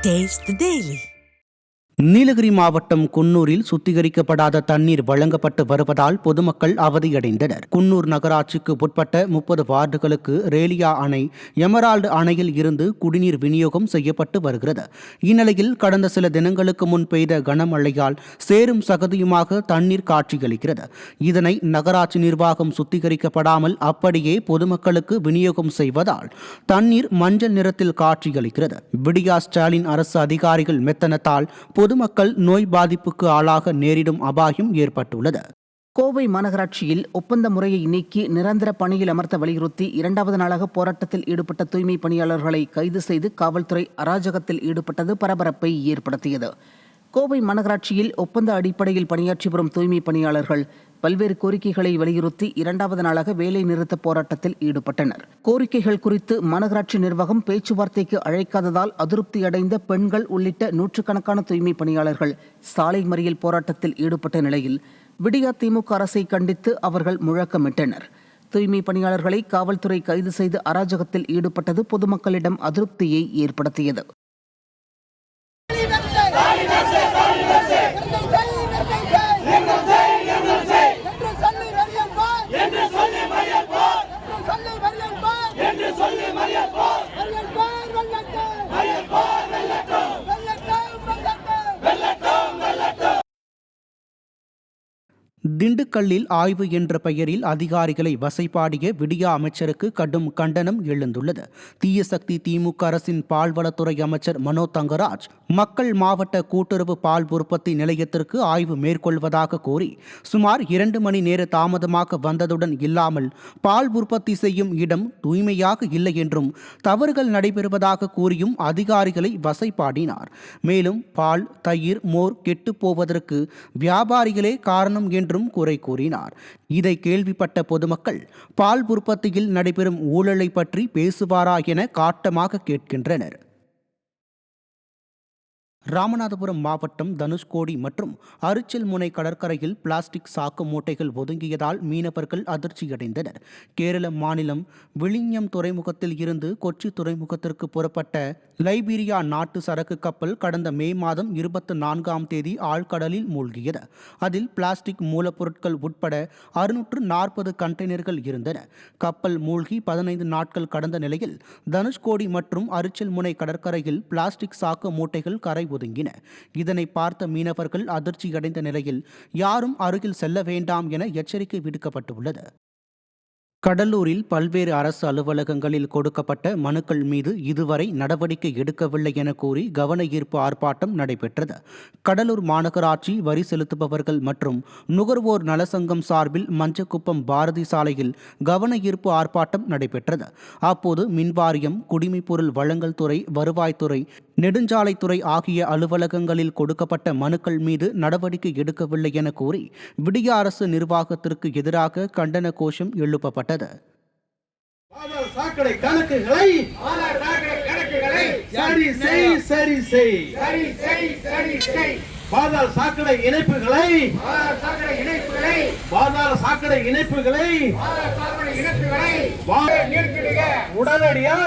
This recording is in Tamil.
Taste the Daily. நீலகிரி மாவட்டம் குன்னூரில் சுத்திகரிக்கப்படாத தண்ணீர் வழங்கப்பட்டு வருவதால் பொதுமக்கள் அவதியடைந்தனர். குன்னூர் நகராட்சிக்கு உட்பட்ட 30 வார்டுகளுக்கு ரேலியா அணை, எமரால்டு அணையில் இருந்து குடிநீர் விநியோகம் செய்யப்பட்டு வருகிறது. இந்நிலையில் கடந்த சில தினங்களுக்கு முன் பெய்த கனமழையால் சேரும் சகதியுமாக தண்ணீர் காட்சியளிக்கிறது. இதனை நகராட்சி நிர்வாகம் சுத்திகரிக்கப்படாமல் அப்படியே பொதுமக்களுக்கு விநியோகம் செய்வதால் தண்ணீர் மஞ்சள் நிறத்தில் காட்சியளிக்கிறது. விடியா ஸ்டாலின் அரசு அதிகாரிகள் மெத்தனத்தால் பொதுமக்கள் நோய் பாதிப்புக்கு ஆளாக நேரிடும் அபாயம் ஏற்பட்டுள்ளது. கோவை மாநகராட்சியில் ஒப்பந்த முறையை நீக்கி நிரந்தர பணியில் அமர்த்த வலியுறுத்தி 2வது நாளாக போராட்டத்தில் ஈடுபட்ட தூய்மை பணியாளர்களை கைது செய்து காவல்துறை அராஜகத்தில் ஈடுபட்டது பரபரப்பை ஏற்படுத்தியது. கோவை மாநகராட்சியில் ஒப்பந்த அடிப்படையில் பணியாற்றி வரும் தூய்மை பணியாளர்கள் பல்வேறு கோரிக்கைகளை வலியுறுத்தி 2வது நாளாக வேலை நிறுத்த போராட்டத்தில் ஈடுபட்டனர். கோரிக்கைகள் குறித்து மாநகராட்சி நிர்வாகம் பேச்சுவார்த்தைக்கு அழைக்காததால் அதிருப்தி அடைந்த பெண்கள் உள்ளிட்ட நூற்றுக்கணக்கான தூய்மை பணியாளர்கள் சாலை மறியல் போராட்டத்தில் ஈடுபட்ட நிலையில் விடியா திமுக அரசை கண்டித்து அவர்கள் முழக்கமிட்டனர். தூய்மை பணியாளர்களை காவல்துறை கைது செய்து அராஜகத்தில் ஈடுபட்டது பொதுமக்களிடம் அதிருப்தியை ஏற்படுத்தியது. திண்டுக்கல்லில் ஆய்வு என்ற பெயரில் அதிகாரிகளை வசைபாடிய விடியா அமைச்சருக்கு கடும் கண்டனம் எழுந்துள்ளது. தீய சக்தி திமுக அரசின் பால்வளத்துறை அமைச்சர் மனோ தங்கராஜ் மக்கள் மாவட்ட கூட்டுறவு பால் உற்பத்தி நிலையத்திற்கு ஆய்வு மேற்கொள்வதாக கூறி சுமார் 2 மணி நேர தாமதமாக வந்ததுடன் இல்லாமல் பால் உற்பத்தி செய்யும் இடம் தூய்மையாக இல்லை என்றும் தவறுகள் நடைபெறுவதாக கூறியும் அதிகாரிகளை வசைபாடினார். மேலும் பால், தயிர், மோர் கெட்டு போவதற்கு வியாபாரிகளே காரணம் என்றும் குறை கூறினார். இதை கேள்விப்பட்ட பொதுமக்கள் பால் உற்பத்தியில் நடைபெறும் ஊழலை பற்றி பேசுவாரா என காட்டமாக கேட்கின்றனர். ராமநாதபுரம் மாவட்டம் தனுஷ்கோடி மற்றும் அரிச்சல்முனை கடற்கரையில் பிளாஸ்டிக் சாக்கு மூட்டைகள் ஒதுங்கியதால் மீனவர்கள் அதிர்ச்சியடைந்தனர். கேரள மாநிலம் விழிஞம் துறைமுகத்தில் இருந்து கொச்சி துறைமுகத்திற்கு புறப்பட்ட லைபீரியா நாட்டு சரக்கு கப்பல் கடந்த மே மாதம் 24ஆம் தேதி ஆழ்கடலில் மூழ்கியது. அதில் பிளாஸ்டிக் மூலப்பொருட்கள் உட்பட 640 கண்டெய்னர்கள் இருந்தன. கப்பல் மூழ்கி 15 நாட்கள் கடந்த நிலையில் தனுஷ்கோடி மற்றும் அரிச்சல்முனை கடற்கரையில் பிளாஸ்டிக் சாக்கு மூட்டைகள் கரை ஒதுங்கின. இதனை பார்த்த மீனவர்கள் அதிர்ச்சியடைந்த நிலையில் யாரும் அருகில் செல்ல வேண்டாம் என எச்சரிக்கை விடுக்கப்பட்டுள்ளது. கடலூரில் பல்வேறு அரசு அலுவலகங்களில் கொடுக்கப்பட்ட மனுக்கள் மீது இதுவரை நடவடிக்கை எடுக்கவில்லை என கூறி கவன ஈர்ப்பு ஆர்ப்பாட்டம் நடைபெற்றது. கடலூர் மாநகராட்சி வரி செலுத்துபவர்கள் மற்றும் நுகர்வோர் நலசங்கம் சார்பில் மஞ்சக்குப்பம் பாரதி சாலையில் கவன ஈர்ப்பு ஆர்ப்பாட்டம் நடைபெற்றது. அப்போது மின்வாரியம், குடிமைப்பொருள் வழங்கல் துறை, வருவாய்த்துறை, நெடுஞ்சாலைத்துறை ஆகிய அலுவலகங்களில் கொடுக்கப்பட்ட மனுக்கள் மீது நடவடிக்கை எடுக்கவில்லை என கூறி விடிய அரசு நிர்வாகத்திற்கு எதிராக கண்டன கோஷம் எழுப்பப்பட்டது. பாதாள சாக்கடை இணைப்புகளை உடனடியாக